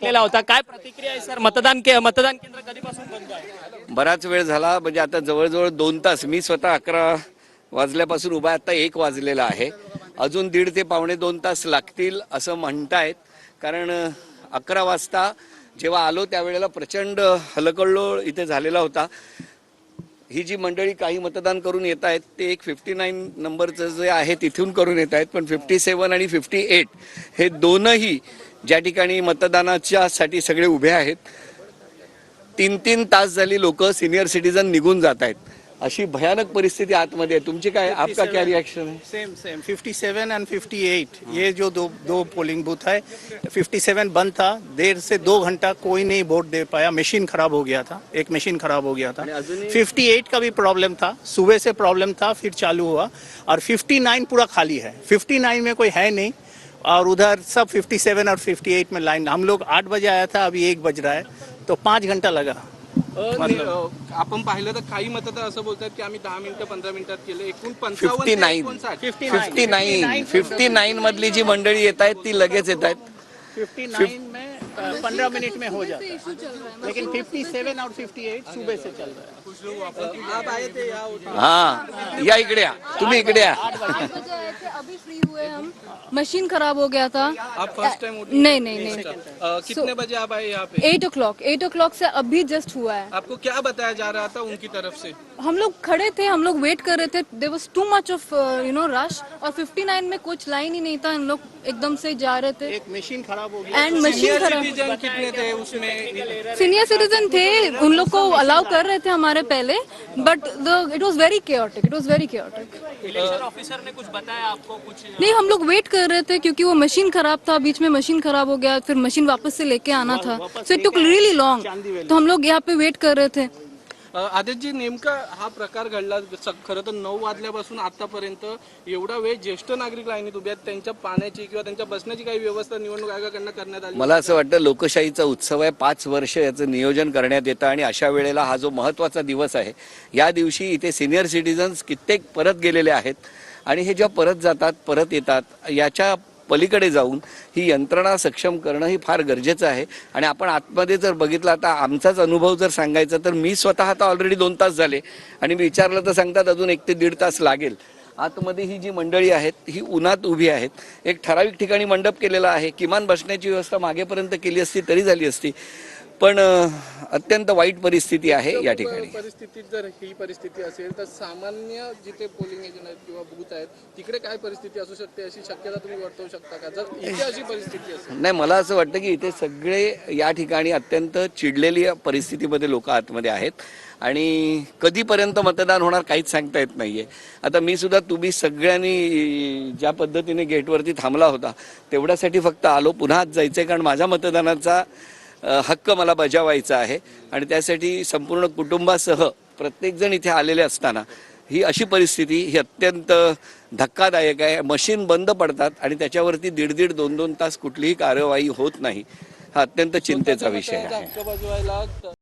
केला होता. काय प्रतिक्रिया आहे सर? मतदान केंद्र कधीपासून बंद आहे? बराच वेळ झाला, म्हणजे आता जवळजवळ 2 तास. मी स्वतः 11 वाजल्यापासून उभा आहे. आता 1 वाजलेला आहे. अजून 1.5 ते पावणे 2 तास लागतील असं म्हणतायत. कारण 11 वाजता जेव्हा आलो त्यावेळेला प्रचंड हलकल्लोळ इथे झालेला होता. ही जी मंडळी काही मतदान करून येत आहेत ते एक 59 नंबरचं जे आहे तिथून करून येत आहेत, पण 57 आणि 58 हे दोनही ज्या ठिकाणी मतदानाच्या साठी सगळे उभे आहेत, 3-3 तास झाली लोक सीनियर सिटीजन निघून जात आहेत. अशी भयानक परिस्थिती आतमध्ये आहे. तुमची काय, आपका क्या रिएक्शन है? सेम 57 एंड 58 ये जो दो पोलिंग बूथ है. 57 बंद था, देर से 2 घंटा कोई नहीं वोट दे पाया. मशीन खराब हो गया था, एक मशीन खराब हो गया था. 58 का भी प्रॉब्लम था, सुबह से प्रॉब्लम था, फिर चालू हुआ. और 59 पूरा खाली है. 59 में कोई है नहीं, और उधर सब 57 और 58 में लाइन. हम लोग 8 बजे आया था, अभी 1 बज रहा है, तो 5 घंटा लगा. आपण पाहिलं तर काही मतदार असं बोलतात की आम्ही 10 मिनिटं 15 मिनिटात केलं. एकूण 59 मधली जी मंडळी येत आहेत ती लगेच येत आहेत. 59 में 15 मिनट में हो जाता है, लेकिन 57 और 58 सुबह से चल रहा है. हाँ, या इकडे या, तुम्ही इकडे या. 8 बजे आए थे, अभी फ्री हुए हम. मशीन खराब हो गया था. आप फर्स्ट टाइम नहीं. कितने बजे आप आए यहाँ पे? 8 o'clock से अभी जस्ट हुआ है. आपको क्या बताया जा रहा था उनकी तरफ से? हम लोग खड़े थे, हम लोग वेट कर रहे थे. देयर वाज टू मच ऑफ रश. और 59 में कुछ लाइन ही नहीं था. हम लोग एकदम से जा रहे थे एक मशीन खराब हो गया. एंड मशीन खराब. सिटीजन कितने थे उसमें? सीनियर सिटीजन थे, उन लोग को अलाउ कर रहे थे हमारे पहले, बट इट वाज वेरी केओटिक. इलेक्शन ऑफिसर ने कुछ बताया आपको? कुछ नहीं, हम लोग वेट कर रहे थे क्योंकि वो मशीन खराब था. बीच में मशीन खराब हो गया, फिर मशीन वापस से लेके आना था. So it took really long. तो हम लोग यहाँ पे वेट कर रहे थे. आदित्यजी, नेमका हा प्रकार घडला. खरं तर 9 वाजल्यापासून आतापर्यंत एवढा वेळ ज्येष्ठ नागरिक लाईनीत उभे आहेत. त्यांच्या पाण्याची किंवा त्यांच्या बसण्याची काही व्यवस्था निवडणूक आयोगाकडनं करण्यात आली? मला असं वाटतं लोकशाहीचा उत्सव आहे. 5 वर्ष याचं नियोजन करण्यात येतं आणि अशा वेळेला हा जो महत्त्वाचा दिवस आहे, या दिवशी इथे सिनियर सिटीजन्स कित्येक परत गेलेले आहेत. आणि हे जेव्हा परत जातात, परत येतात, याच्या पलीकडे जाऊन ही यंत्रणा सक्षम करणं ही फार गरजेचं आहे. आणि आपण आतमध्ये जर बघितलं, आता आमचाच अनुभव जर सांगायचा तर मी स्वतः आता ऑलरेडी 2 तास झाले आणि मी विचारलं तर सांगतात अजून 1 ते 1.5 तास लागेल. आतमध्ये ही जी मंडळी आहेत ही उन्हात उभी आहेत. एक ठराविक ठिकाणी मंडप केलेला आहे. किमान बसण्याची व्यवस्था मागेपर्यंत केली असती तरी झाली असती, पण अत्यंत वाईट परिस्थिती आहे या ठिकाणी. परिस्थितीत जर ही परिस्थिती असेल तर सामान्य जिथे पोलिंग एजंट आहेत किंवा बूथ आहेत तिकडे काय परिस्थिती असू शकते, अशी शक्यता तुम्ही वर्तवू शकता का जर इथे अशी परिस्थिती असेल? नाही, मला असं वाटतं की इथे सगळे या ठिकाणी अत्यंत चिडलेली परिस्थितीमध्ये लोक आतमध्ये आहेत आणि कधीपर्यंत मतदान होणार काहीच सांगता येत नाहीये. आता मी सुद्धा, तुम्ही सगळ्यांनी ज्या पद्धतीने गेटवरती थांबला होता तेवढ्यासाठी फक्त आलो. पुन्हा आज जायचंय कारण माझ्या मतदानाचा हक्क मला बजावायचा आहे आणि त्यासाठी संपूर्ण कुटुंबासह प्रत्येकजण इथे आलेले असताना ही अशी परिस्थिती ही अत्यंत धक्कादायक आहे. मशीन बंद पडतात आणि त्याच्यावरती 1.5 ते 2 तास कुठलीही कार्यवाही होत नाही. हा अत्यंत चिंतेचा विषय आहे.